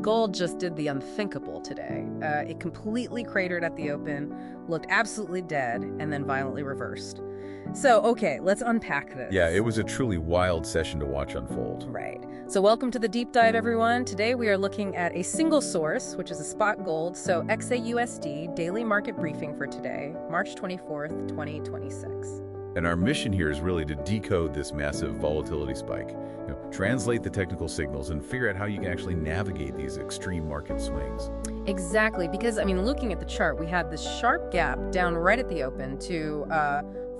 Gold just did the unthinkable today. It completely cratered at the open, looked absolutely dead, and then violently reversed. So, okay, let's unpack this. Yeah, it was a truly wild session to watch unfold. Right. So welcome to the deep dive, everyone. Today we are looking at a single source, which is a spot gold, so XAUUSD daily market briefing for today, March 24th, 2026. And our mission here is really to decode this massive volatility spike, translate the technical signals and figure out how you can actually navigate these extreme market swings. Exactly, because, looking at the chart, we had this sharp gap down right at the open to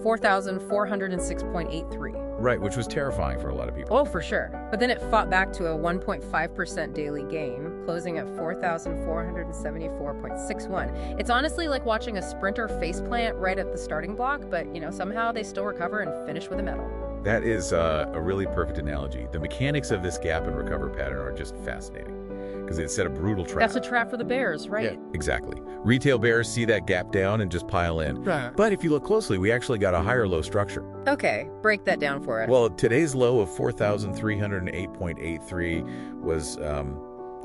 4,406.83. Right, which was terrifying for a lot of people. Oh, for sure. But then it fought back to a 1.5% daily gain, closing at 4,474.61. It's honestly like watching a sprinter faceplant right at the starting block, but, somehow they still recover and finish with a medal. That is a really perfect analogy. The mechanics of this gap and recover pattern are just fascinating because it set a brutal trap. That's a trap for the bears, right? Yeah, exactly. Retail bears see that gap down and just pile in. Right. But if you look closely, we actually got a higher low structure. Okay, break that down for us. Well, today's low of 4,308.83 was,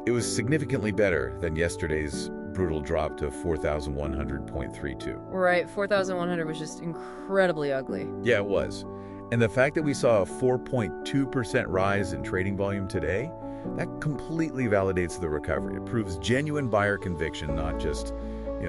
it was significantly better than yesterday's brutal drop to 4,100.32. Right, 4,100 was just incredibly ugly. Yeah, it was. And the fact that we saw a 4.2% rise in trading volume today, that completely validates the recovery. It proves genuine buyer conviction, not just,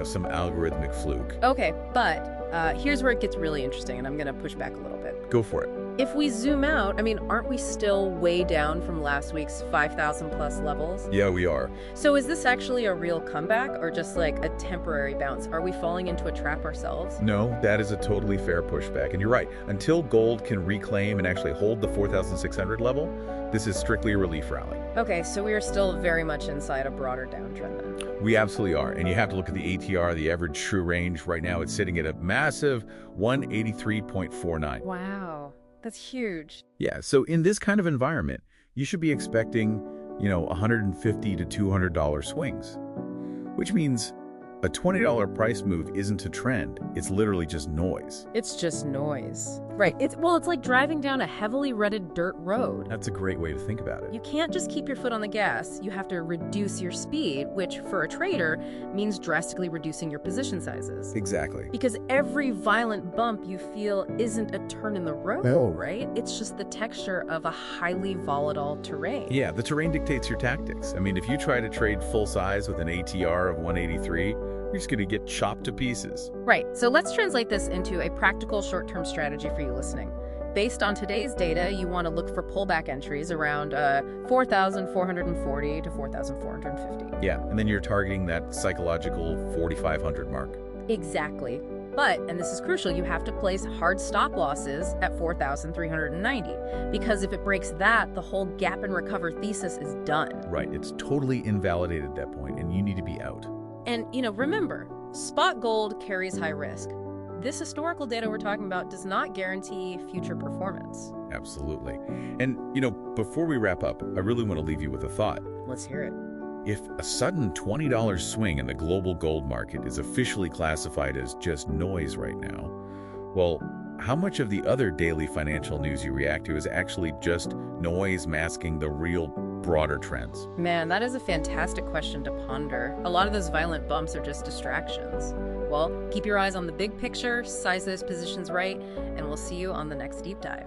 some algorithmic fluke. Okay, but here's where it gets really interesting, and I'm going to push back a little bit. Go for it. If we zoom out, aren't we still way down from last week's 5,000 plus levels? Yeah, we are. So is this actually a real comeback or just like a temporary bounce? Are we falling into a trap ourselves? No, that is a totally fair pushback. And you're right. Until gold can reclaim and actually hold the 4,600 level, this is strictly a relief rally. Okay, so we are still very much inside a broader downtrend then. We absolutely are. And you have to look at the ATR, the average true range. Right now, it's sitting at a massive 183.49. Wow. That's huge. Yeah, so in this kind of environment, you should be expecting, $150 to $200 swings, which means a $20 price move isn't a trend. It's literally just noise. It's just noise. Right. It's like driving down a heavily rutted dirt road. That's a great way to think about it. You can't just keep your foot on the gas. You have to reduce your speed, which for a trader means drastically reducing your position sizes. Exactly. Because every violent bump you feel isn't a turn in the road, right? It's just the texture of a highly volatile terrain. Yeah, the terrain dictates your tactics. If you try to trade full size with an ATR of 183, you're just going to get chopped to pieces. Right. So let's translate this into a practical short-term strategy for you listening. Based on today's data, you want to look for pullback entries around 4,440 to 4,450. Yeah, and then you're targeting that psychological 4,500 mark. Exactly. But, and this is crucial, you have to place hard stop losses at 4,390 because if it breaks that, the whole gap and recover thesis is done. Right. It's totally invalidated at that point, and you need to be out. And, remember, spot gold carries high risk. This historical data we're talking about does not guarantee future performance. Absolutely. And, before we wrap up, I really want to leave you with a thought. Let's hear it. If a sudden $20 swing in the global gold market is officially classified as just noise right now, well, how much of the other daily financial news you react to is actually just noise masking the real broader trends? Man, that is a fantastic question to ponder. A lot of those violent bumps are just distractions. Well, keep your eyes on the big picture, size those positions right, and we'll see you on the next deep dive.